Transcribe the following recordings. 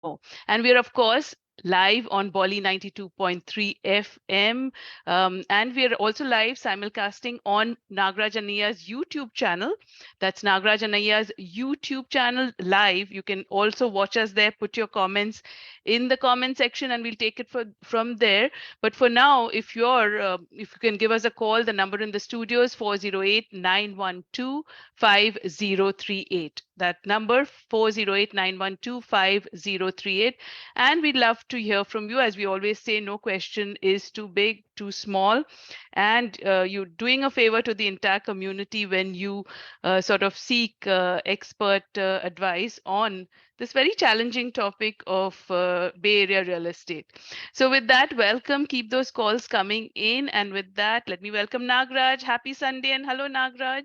And we're, of course, live on Bolly 92.3 FM. And we're also live simulcasting on Nagraj Anaiya's YouTube channel. That's Nagraj Anaiya's YouTube channel live. You can also watch us there. Put your comments in the comment section and we'll take it from there. But for now, if you can give us a call, the number in the studio is 408-912-5038. That number 408-912-5038. And we'd love to hear from you. As we always say, no question is too big, too small. And you're doing a favor to the entire community when you sort of seek expert advice on this very challenging topic of Bay Area real estate. So with that, welcome. Keep those calls coming in. And with that, let me welcome Nagraj. Happy Sunday and hello, Nagraj.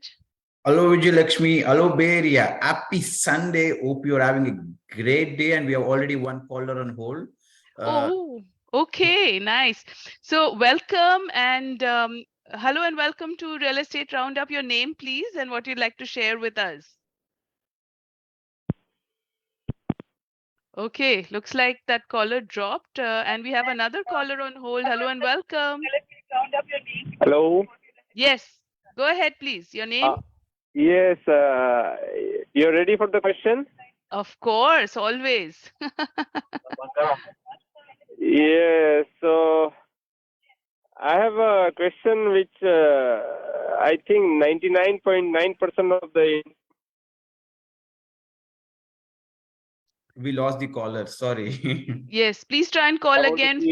Hello, Vijay Lakshmi. Hello, Bay Area. Happy Sunday. Hope you're having a great day. And we have already one caller on hold. Oh, okay, nice. So welcome and hello and welcome to Real Estate Roundup. Your name, please, and what you'd like to share with us. Okay, looks like that caller dropped and we have another caller on hold. Hello and welcome. Hello. Yes, go ahead, please. Your name? Yes, you're ready for the question? Of course, always. Yes, so I have a question which I think 99.9% of the... We lost the caller. Sorry. Yes, please try and call again.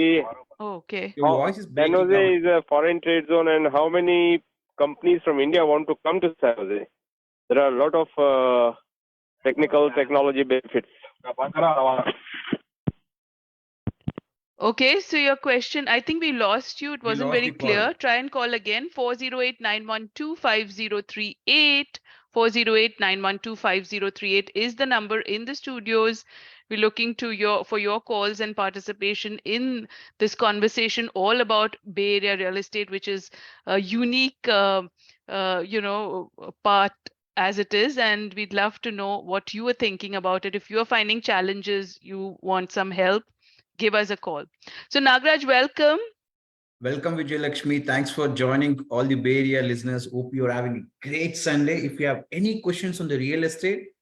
Oh, okay. Your voice is San breaking Jose out. is a foreign trade zone, and how many companies from India want to come to San Jose? There are a lot of technology benefits. Okay, so your question, I think we lost you. It wasn't lost very the call. clear. Try and call again. 408-912-5038. 408-912-5038 is the number in the studios. We're looking to for your calls and participation in this conversation all about Bay Area real estate, which is a unique, part as it is. And we'd love to know what you are thinking about it. If you're finding challenges, you want some help, give us a call. So Nagraj, welcome. Welcome, Vijay Lakshmi. Thanks for joining all the Bay Area listeners. Hope you're having a great Sunday. If you have any questions on the real estate,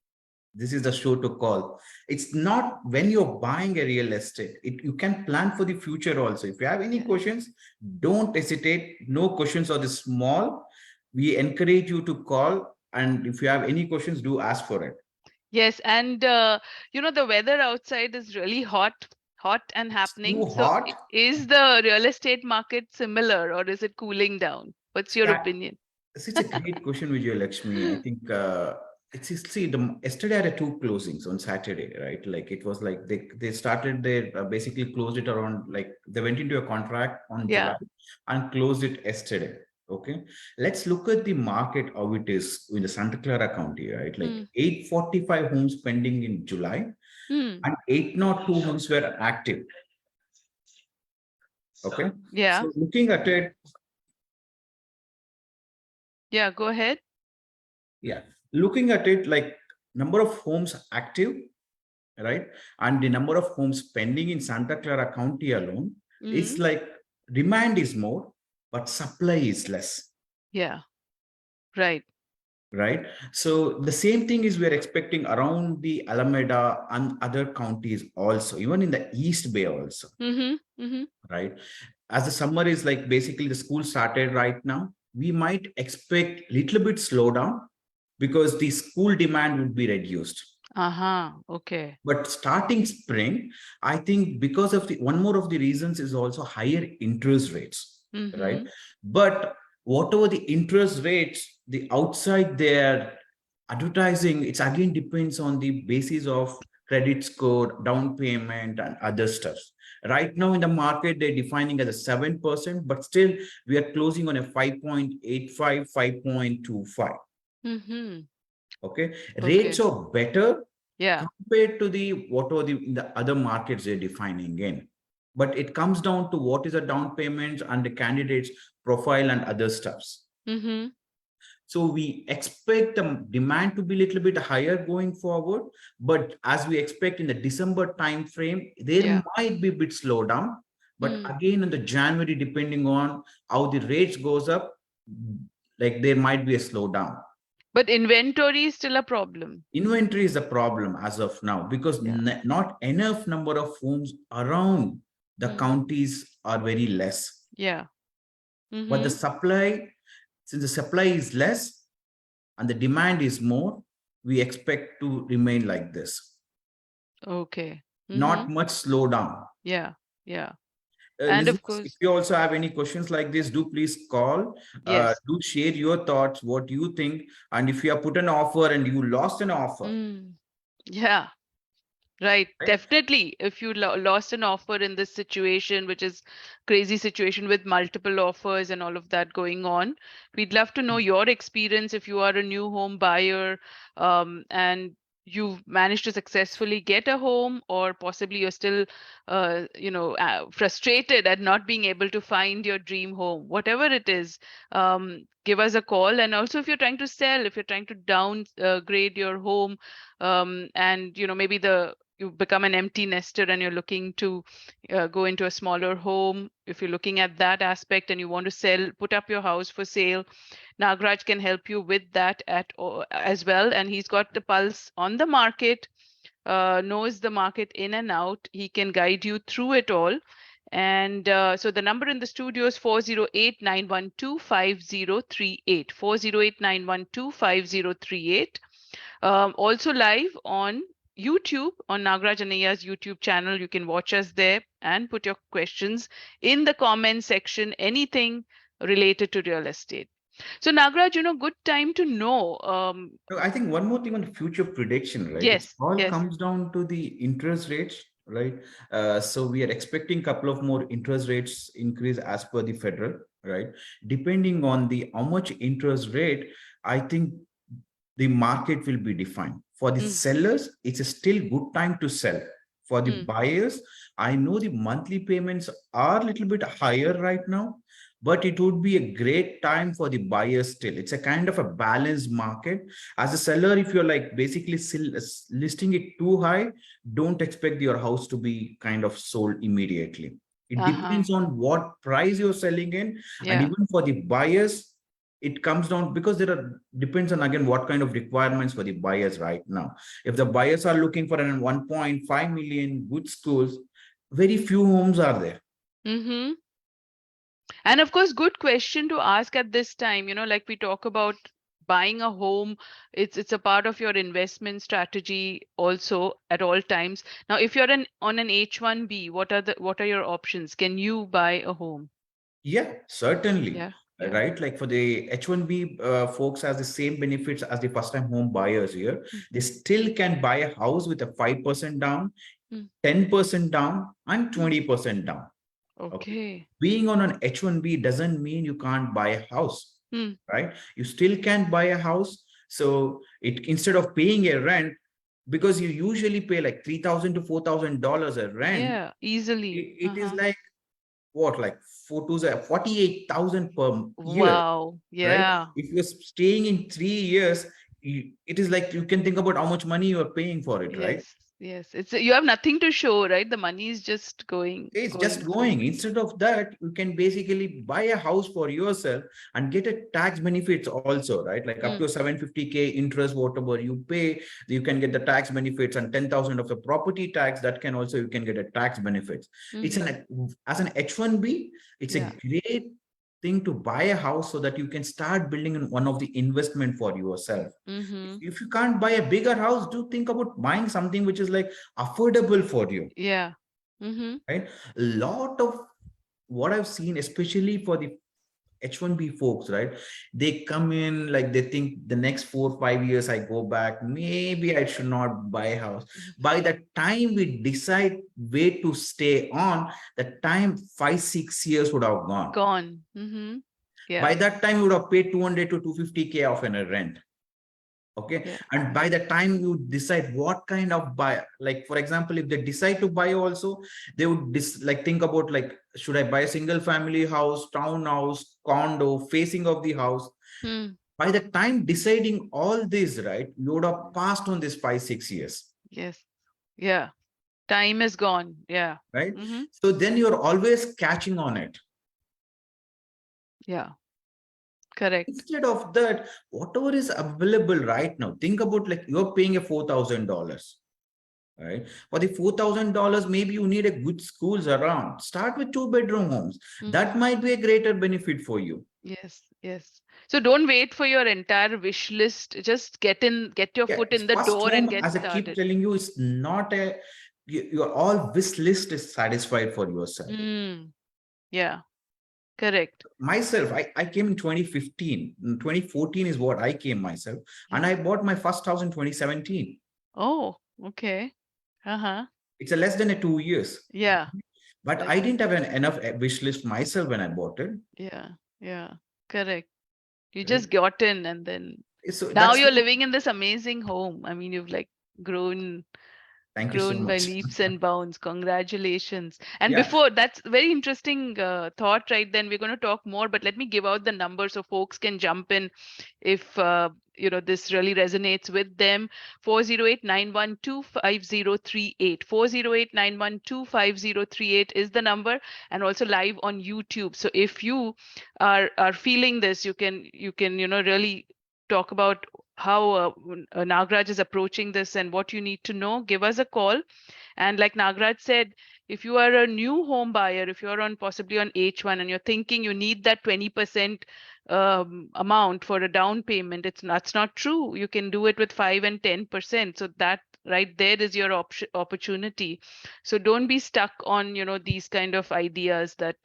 this is the show to call. It's not when you're buying a real estate. You can plan for the future also. If you have any questions, don't hesitate. No questions are this small. We encourage you to call. And if you have any questions, do ask for it. Yes, and the weather outside is really hot and happening. Too hot? So is the real estate market similar or is it cooling down? What's your opinion? It's a great question, Vijay Lakshmi. I think yesterday I had two closings on Saturday, right? Like it was like they started basically closed it around, like they went into a contract on July and closed it yesterday. Okay, let's look at the market, how it is in the Santa Clara County, right? Like 845 homes pending in July and 802 homes were active. Okay. Yeah. So looking at it. Yeah, go ahead. Yeah. Looking at it, like number of homes active, right? And the number of homes pending in Santa Clara County alone, it's like demand is more, but supply is less. Yeah. Right. Right. So the same thing is we're expecting around the Alameda and other counties also, even in the East Bay also. Right. As the summer is like basically the school started right now, we might expect a little bit slowdown because the school demand would be reduced. Okay. But starting spring, I think because of one more of the reasons is also higher interest rates, right? But whatever the interest rates, the outside their advertising, it's again depends on the basis of credit score, down payment, and other stuff. Right now in the market, they're defining as a 7%, but still we are closing on a 5.85, 5.25. Okay, rates are better compared to the whatever the other markets they're defining in. But it comes down to what is a down payment and the candidate's profile and other stuffs. So we expect the demand to be a little bit higher going forward, but as we expect in the December time frame, there might be a bit slowdown. But again, in the January, depending on how the rates goes up, like there might be a slowdown. But inventory is still a problem. Inventory is a problem as of now because Yeah. not enough number of homes around the counties are very less. Yeah. But the supply, since the supply is less and the demand is more, we expect to remain like this. Okay. Not much slowdown. Yeah. Yeah. And of Listeners, if course, you also have any questions like this, do please call. yes. Do share your thoughts, what you think. And if you have put an offer and you lost an offer, Yeah. Right, right? definitely. If you lost an offer in this situation, which is crazy situation with multiple offers and all of that going on, we'd love to know your experience if you are a new home buyer, and you've managed to successfully get a home, or possibly you're still, frustrated at not being able to find your dream home. Whatever it is, give us a call. And also, if you're trying to sell, if you're trying to downgrade your home, and maybe you become an empty nester and you're looking to go into a smaller home. If you're looking at that aspect and you want to sell, put up your house for sale, Nagraj can help you with that as well. And he's got the pulse on the market, knows the market in and out. He can guide you through it all. And so the number in the studio is 408-912-5038. 408-912-5038. Also live on YouTube, on Nagraj Anaya's YouTube channel. You can watch us there and put your questions in the comment section, anything related to real estate. So Nagraj, good time to know. No, I think one more thing on future prediction, right? It's Yes, all yes. comes down to the interest rates, right? So we are expecting a couple of more interest rates increase as per the federal, right? Depending on the how much interest rate, I think the market will be defined. For the sellers, it's a still good time to sell. For the buyers, I know the monthly payments are a little bit higher right now, but it would be a great time for the buyers still. It's a kind of a balanced market. As a seller, if you're like basically listing it too high, don't expect your house to be kind of sold immediately. It Uh-huh. depends on what price you're selling in. And Yeah. even for the buyers, it comes down because there are depends on again what kind of requirements for the buyers right now. If the buyers are looking for an 1.5 million good schools, very few homes are there. Mm-hmm. And of course, good question to ask at this time, like we talk about buying a home, it's a part of your investment strategy also at all times. Now, if you're on an H1B, what are your options? Can you buy a home? Yeah, certainly. Yeah, yeah. Right. Like for the H1B folks has the same benefits as the first time home buyers here. They still can buy a house with a 5% down, Mm, 10% down, and mm. 20% down. Okay. Okay. Being on an H1B doesn't mean you can't buy a house, Mm, right? You still can buy a house. So it instead of paying a rent, because you usually pay like $3,000 to $4,000 a rent, yeah, easily. it is like what, like 48,000 per year, Wow. right? Yeah. If you're staying in 3 years, it is like you can think about how much money you are paying for it, right? Yes. Yes. You have nothing to show, right? The money is just It's just going through. going. Instead of that, you can basically buy a house for yourself and get a tax benefits also, right? Like up Mm, to 750K interest, whatever you pay, you can get the tax benefits, and 10,000 of the property tax that can also, you can get a tax benefits. It's mm-hmm. as an H1B, it's a Yeah. great thing to buy a house so that you can start building one of the investment for yourself. Mm-hmm. If you can't buy a bigger house, do think about buying something which is like affordable for you, Yeah. Mm-hmm. right? A lot of what I've seen, especially for the H1B folks, right? They come in like they think the next 4 or 5 years I go back, maybe I should not buy a house. By the time we decide where to stay on, the time 5, 6 years would have gone. Gone. Mm-hmm. Yeah. By that time, you would have paid 200 to 250K of a rent. Okay. Yeah. And by the time you decide what kind of buy, like for example, if they decide to buy also, they would like think about like, should I buy a single family house, townhouse, condo, facing of the house? Hmm. By the time deciding all this, right, you would have passed on this 5-6 years. Yes. Yeah. Time is gone. Yeah. Right. So then you're always catching on it. Yeah. Correct. Instead of that, whatever is available right now, think about like you're paying a $4,000. Right. For the $4,000, maybe you need a good schools around. Start with 2-bedroom homes. That might be a greater benefit for you. Yes, yes. So don't wait for your entire wish list. Just get your foot in the First door and home, get as I keep started. telling you, is not your all wish list is satisfied for yourself. Yeah, correct. Myself, I came in 2015. 2014 is what I came myself. And I bought my first house in 2017. Oh, okay. It's a less than 2 years. Yeah. But I didn't have enough wish list myself when I bought it. Yeah, correct. You Right? just got in and then So now that's you're living in this amazing home. I mean, you've like grown thank you so by much. leaps and bounds. Congratulations. And Yeah. before, that's very interesting thought, right? Then we're going to talk more, but let me give out the number so folks can jump in if this really resonates with them. 408-912-5038. 408-912-5038 is the number, and also live on YouTube. So if you are feeling this, you can really talk about how Nagraj is approaching this and what you need to know. Give us a call. And like Nagraj said, if you are a new home buyer, if you're on possibly on H1 and you're thinking you need that 20% amount for a down payment, that's not true. You can do it with 5 and 10%. So that right there is your opportunity. So don't be stuck on these kind of ideas that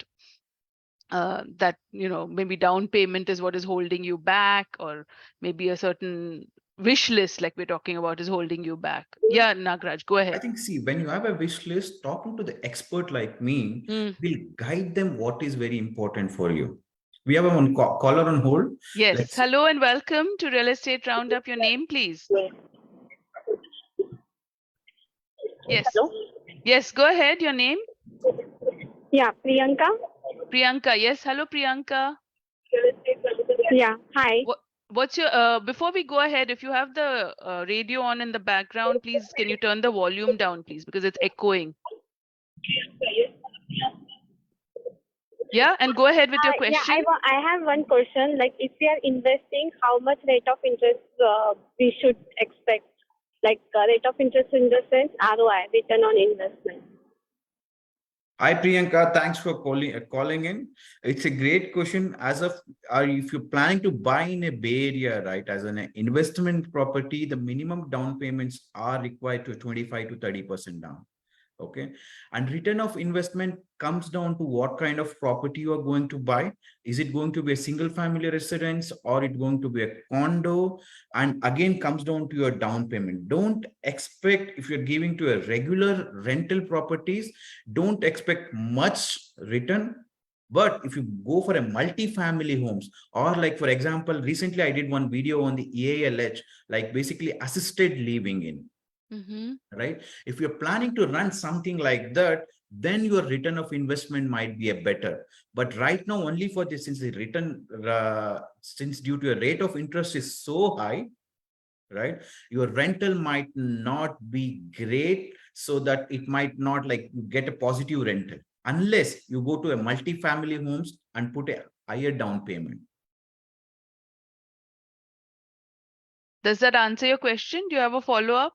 maybe down payment is what is holding you back, or maybe a certain wish list like we're talking about is holding you back. Yeah, Nagraj, go I ahead. think, see, when you have a wish list, talking to the expert like me will guide them what is very important for you. We have a caller on hold. Yes. Hello and welcome to Real Estate Roundup. Your name, please. Yes. Hello? Yes, go ahead. Your name? Yeah, Priyanka. Priyanka. Yes. Hello, Priyanka. Yeah, hi. What's your before we go ahead, if you have the radio on in the background, please can you turn the volume down, please, because it's echoing. Yeah, and go ahead with your question. Yeah, I have one question. Like, if we are investing, how much rate of interest we should expect? Like, rate of interest in the sense ROI, return on investment. Hi Priyanka, thanks for calling in. It's a great question. If you're planning to buy in a Bay Area, right, as an investment property, the minimum down payments are required to 25 to 30% down. Okay. And return of investment comes down to what kind of property you are going to buy. Is it going to be a single family residence or it going to be a condo? And again, comes down to your down payment. Don't expect, if you're giving to a regular rental properties, don't expect much return. But if you go for a multi-family homes, or like, for example, recently I did one video on the EALH, like basically assisted living in. Right. If you're planning to run something like that, then your return of investment might be a better. But right now, only for this, since the return, since due to a rate of interest is so high, right, your rental might not be great, so that it might not like get a positive rental unless you go to a multi-family homes and put a higher down payment. Does that answer your question? Do you have a follow-up?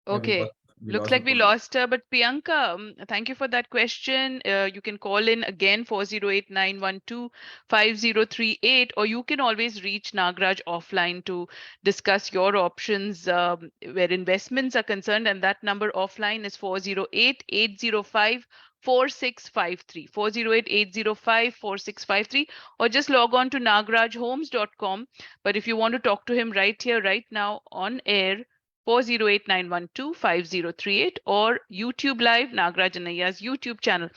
Okay. Looks like we lost her, but Priyanka, thank you for that question. You can call in again 408-912-5038, or you can always reach Nagraj offline to discuss your options where investments are concerned, and that number offline is 408-805-4653, 408-805-4653, or just log on to nagrajhomes.com. But if you want to talk to him right here, right now on air, 408-912-5038, or YouTube Live, Nagraj Anayya's YouTube channel.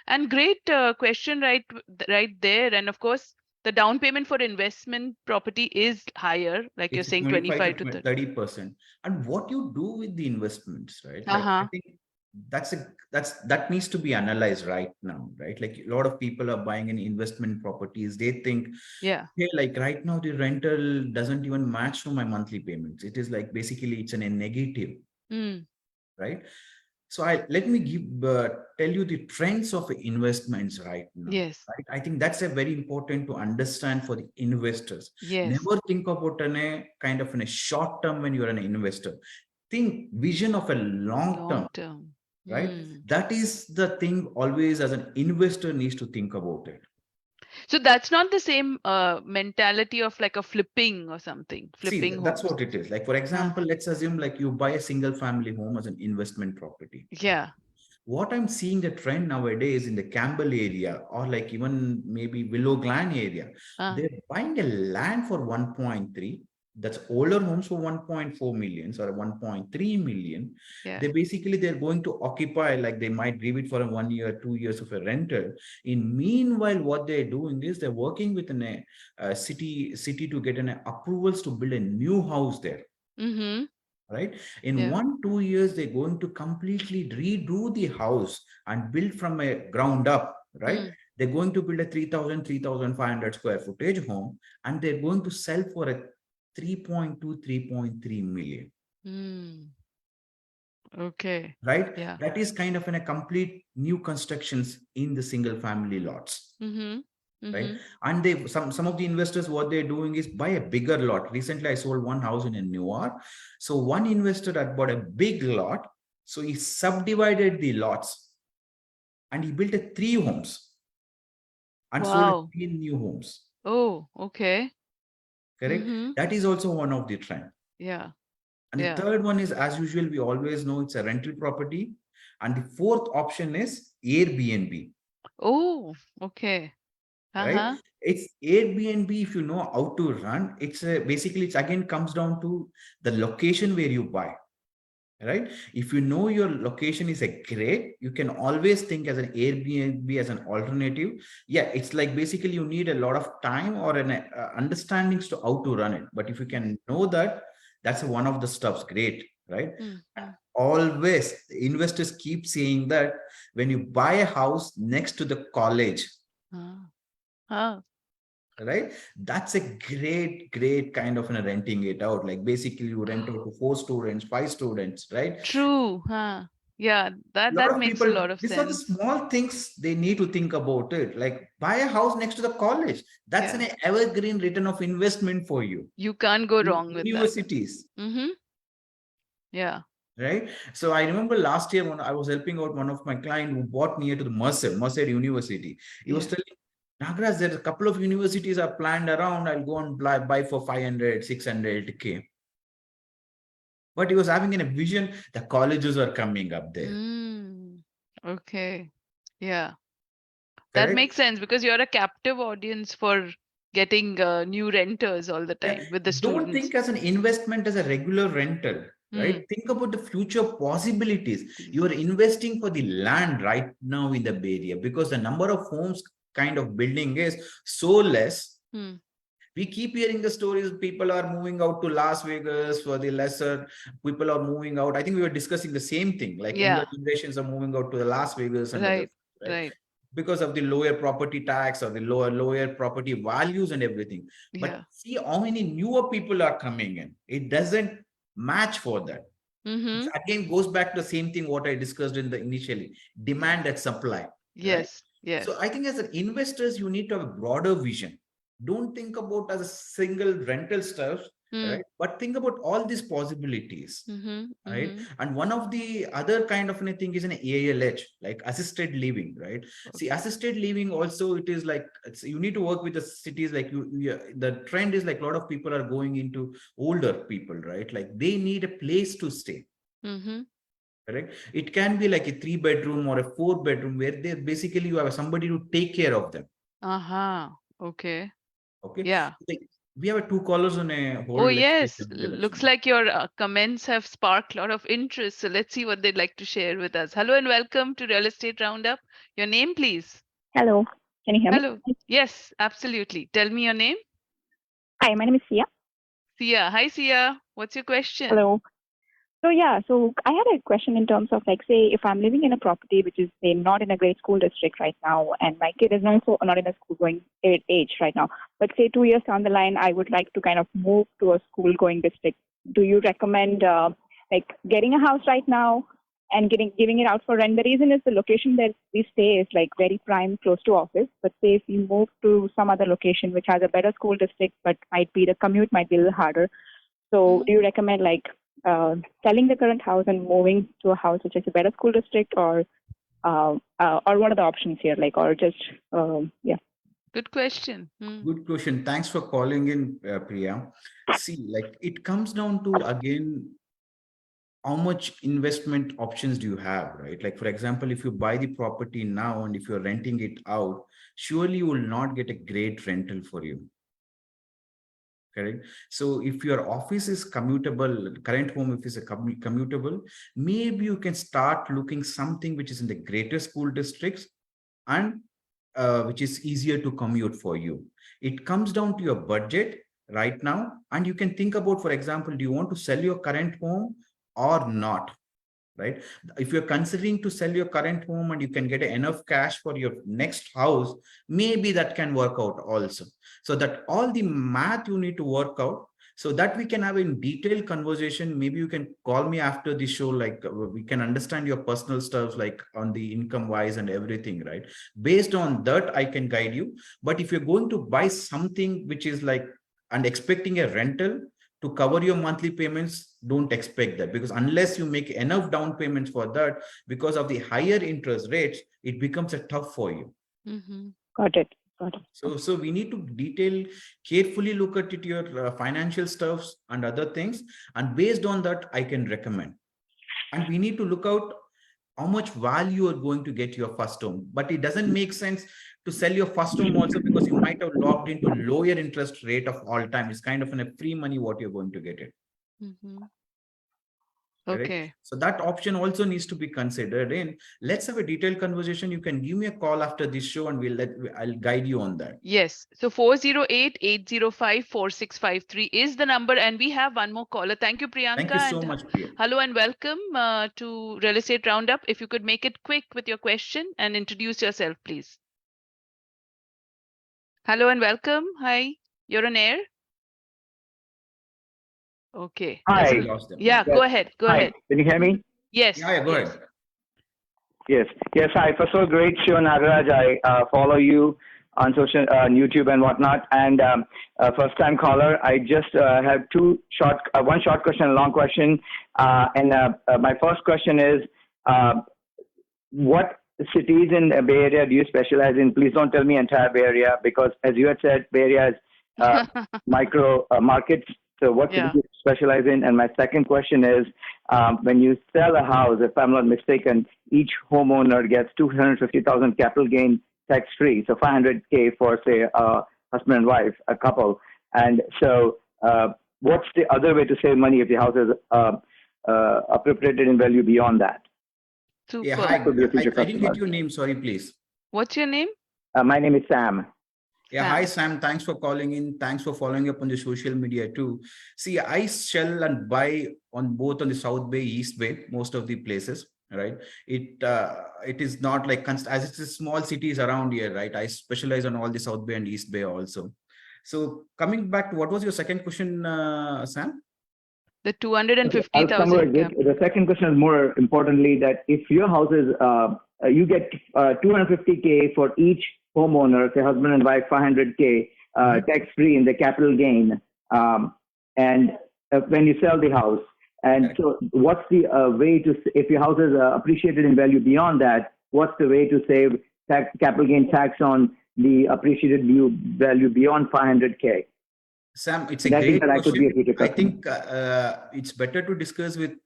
And great question right there. And of course, the down payment for investment property is higher, like you're saying, 25 to 30%. And what you do with the investments, right? Like, I think that needs to be analyzed right now, right? Like a lot of people are buying in investment properties. They think, Yeah. hey, like right now the rental doesn't even match to my monthly payments. It is like basically it's a negative, Mm. right? So let me tell you the trends of investments right now. Yes. Right? I think that's a very important to understand for the investors. Yes. Never think about a kind of in a short term when you're an investor. Think vision of a long term, Long term. right? Mm. That is the thing always as an investor needs to think about it. So that's not the same mentality of like a flipping or something, See, flipping that's homes. what it is. Like, for example, let's assume like you buy a single family home as an investment property. Yeah. What I'm seeing the trend nowadays in the Campbell area or like even maybe Willow Glen area, Uh, they're buying a land for 1.3. That's older homes for 1.4 million or 1.3 million. yeah. They're going to occupy, like they might give it for a 1 year, 2 years of a rental. In meanwhile, what they're doing is they're working with a city to get an approvals to build a new house there, Mm-hmm. right? In Yeah. 1 2 years they're going to completely redo the house and build from a ground up, right? Mm. They're going to build a 3000 3500 square footage home, and they're going to sell for a 3.2 3.3 million, Mm. Okay. right? Yeah. That is kind of in a complete new constructions in the single family lots, Mm-hmm. right? Mm-hmm. And they some of the investors, what they're doing is buy a bigger lot. Recently I sold one house in Newark. So one investor had bought a big lot, so he subdivided the lots and he built a 3 homes and sold Wow. 3 new homes. Oh, okay. Correct. Mm-hmm. That is also one of the trend. Yeah. And the Yeah. third one is, as usual, we always know it's a rental property. And the fourth option is Airbnb, Oh, okay. right? Uh-huh. It's Airbnb. If you know how to run, basically it's again comes down to the location where you buy, right? If you know your location is a great, you can always think as an Airbnb as an alternative. Yeah, it's like basically you need a lot of time or an understandings to how to run it. But if you can know that, that's one of the stuffs. Great, right? Mm-hmm. Always investors keep saying that when you buy a house next to the college, Ah. right, that's a great kind of renting it out. Like basically you rent out to 4 students, 5 students, right? True. Huh. Yeah, A that lot of makes a people, lot of these are the sense. small things they need to think about it. Like buy a house next to the college. That's Yeah. an evergreen return of investment for you. You can't go In wrong with that. universities, Mm-hmm. Yeah. right? So I remember last year when I was helping out one of my client who bought near to the Mercer University. He was Yeah. telling, Nagraj, there's a couple of universities are planned around. I'll go and buy for 500, 600K. But he was having a vision, the colleges are coming up there. Mm. Okay. Yeah. That Correct? makes sense because you're a captive audience for getting new renters all the Yeah. time with the Don't students. think as an investment as a regular rental, Mm. right? Think about the future possibilities. You These. are investing for the land right now in the Bay Area because the number of homes kind of building is so less. Mm. We keep hearing the stories. People are moving out to Las Vegas for the lesser. People are moving out. I think we were discussing the same thing. Like younger Yeah. generations are moving out to the Las Vegas and other, Right. right? Right. Because of the lower property tax or the lower property values and everything. But Yeah. see how many newer people are coming in. It doesn't match for that. It Mm-hmm. again goes back to the same thing what I discussed in the initially, demand and supply, right? Yes. Yes. So I think as an investors, you need to have a broader vision. Don't think about as a single rental stuff, Mm. right? But think about all these possibilities, Mm-hmm. right? Mm-hmm. And one of the other kind of a thing is an ALH, like assisted living, right? See, Okay. assisted living also it is like you need to work with the cities. Like the trend is like a lot of people are going into older people, right? Like they need a place to stay. Mm-hmm. Correct. It can be like a 3 bedroom or a 4 bedroom where they basically you have somebody to take care of them. Uh-huh. Okay. Okay. Yeah. Like, we have 2 callers on a Oh, hold. Let's take yes. them in the Looks election. like your comments have sparked a lot of interest. So let's see what they'd like to share with us. Hello and welcome to Real Estate Roundup. Your name, please. Hello, can you hear me? Hello. Yes, absolutely. Tell me your name. Hi, my name is Sia. Sia. Hi, Sia. What's your question? Hello. So I had a question in terms of like, say, if I'm living in a property which is say not in a great school district right now, and my kid is not in a school going age right now, but say 2 years down the line, I would like to kind of move to a school going district. Do you recommend like getting a house right now and giving it out for rent? The reason is the location that we stay is like very prime, close to office. But say if you move to some other location which has a better school district, but the commute might be a little harder. So do you recommend like selling the current house and moving to a house which is a better school district, or what are the options here? Like, or just yeah. Good question. Good question. Thanks for calling in, Priya. See, like it comes down to again, how much investment options do you have, right? Like, for example, if you buy the property now and if you're renting it out, surely you will not get a great rental for you. Correct. So if your office is commutable, current home if is a commutable, maybe you can start looking something which is in the greater school districts and which is easier to commute for you. It comes down to your budget right now, and you can think about, for example, do you want to sell your current home or not? Right? If you're considering to sell your current home and you can get enough cash for your next house, maybe that can work out also. So that all the math you need to work out, so that we can have a detailed conversation. Maybe you can call me after the show, like we can understand your personal stuff, like on the income wise and everything, right? Based on that, I can guide you. But if you're going to buy something which is like and expecting a rental to cover your monthly payments, don't expect that, because unless you make enough down payments for that, because of the higher interest rates, it becomes a tough for you. Got it. So we need to carefully look at it, your financial stuffs and other things, and based on that, I can recommend. And we need to look out how much value you are going to get your first home. But it doesn't make sense to sell your first home also, because you might have locked into lower interest rate of all time. It's kind of a free money what you're going to get it. Okay. So that option also needs to be considered in. Let's have a detailed conversation. You can give me a call after this show and I'll guide you on that. Yes. So 408-805-4653 is the number, and we have one more caller. Thank you, Priyanka. Thank you so much, Priya. Hello and welcome to Real Estate Roundup. If you could make it quick with your question and introduce yourself, please. Hello and welcome. Hi, you're on air. Okay. Hi. Yeah, go ahead. Go ahead. Can you hear me? Yes. Yeah, go ahead. Yes. Hi. First of all, great show, Nagaraj. I follow you on social, YouTube and whatnot. And first time caller. I just have one short question, a long question. My first question is, what cities in the Bay Area do you specialize in? Please don't tell me entire Bay Area, because as you had said, Bay Area is micro markets. So what do you specialize in? And my second question is, when you sell a house, if I'm not mistaken, each homeowner gets $250,000 capital gain tax free. So $500K for, say, a husband and wife, a couple. And so what's the other way to save money if the house is appropriated in value beyond that? Super. Yeah, hi. I didn't get your name. Sorry, please. What's your name? My name is Sam. Yeah, hi Sam. Thanks for calling in. Thanks for following up on the social media too. See, I sell and buy on both on the South Bay, East Bay, most of the places, right? It is not like as it's a small cities around here, right? I specialize on all the South Bay and East Bay also. So coming back to what was your second question, Sam? The 250,000. The second question is more importantly that if your house is, you get 250K for each homeowner, say husband and wife, 500K tax-free in the capital gain, and when you sell the house. And so what's the way to, if your house is appreciated in value beyond that, what's the way to save capital gain tax on the appreciated value beyond 500K? Sam, it's a great question. I think it's better to discuss with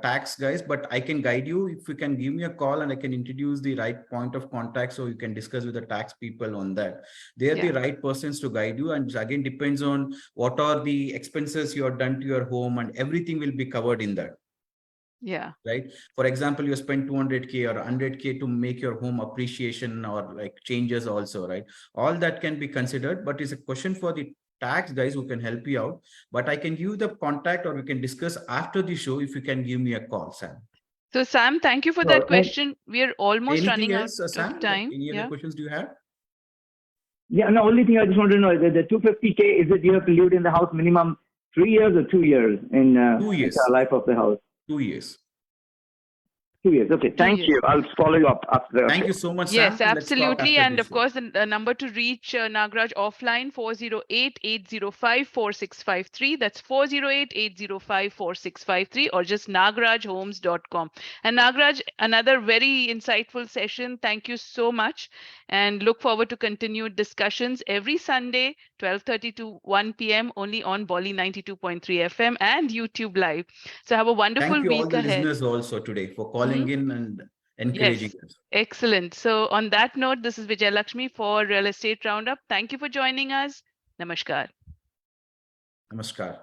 tax guys, but I can guide you. If you can give me a call and I can introduce the right point of contact, so you can discuss with the tax people on that. They're the right persons to guide you. And again, depends on what are the expenses you have done to your home, and everything will be covered in that. Yeah. Right. For example, you spend 200K or 100K to make your home appreciation or like changes also, right? All that can be considered, but it's a question for the tags guys who can help you out, but I can give you the contact, or we can discuss after the show if you can give me a call, Sam. So Sam, thank you for Sure. that question. We are almost Anything running out else, of Sam? Like time. any other Yeah. questions do you have? Yeah, no, only thing I just want to know is that the 250K, is it you have to live in the house minimum 3 years or 2 years in 2 years. the life of the house? 2 years. 2 years. Okay, thank you. I'll follow you up after the Thank show. you so much, Yes, Sam. Let's talk absolutely. after And the of show. course, the number to reach Nagraj offline, 408-805-4653. That's 408-805-4653, or just nagrajhomes.com. And Nagraj, another very insightful session. Thank you so much. And look forward to continued discussions every Sunday, 12:30 to 1 p.m. only on Bolly 92.3 FM and YouTube Live. So have a wonderful Thank you all week the ahead. listeners also today for calling in and encouraging Yes, us. excellent. So on that note, this is Vijay Lakshmi for Real Estate Roundup. Thank you for joining us. Namaskar. Namaskar.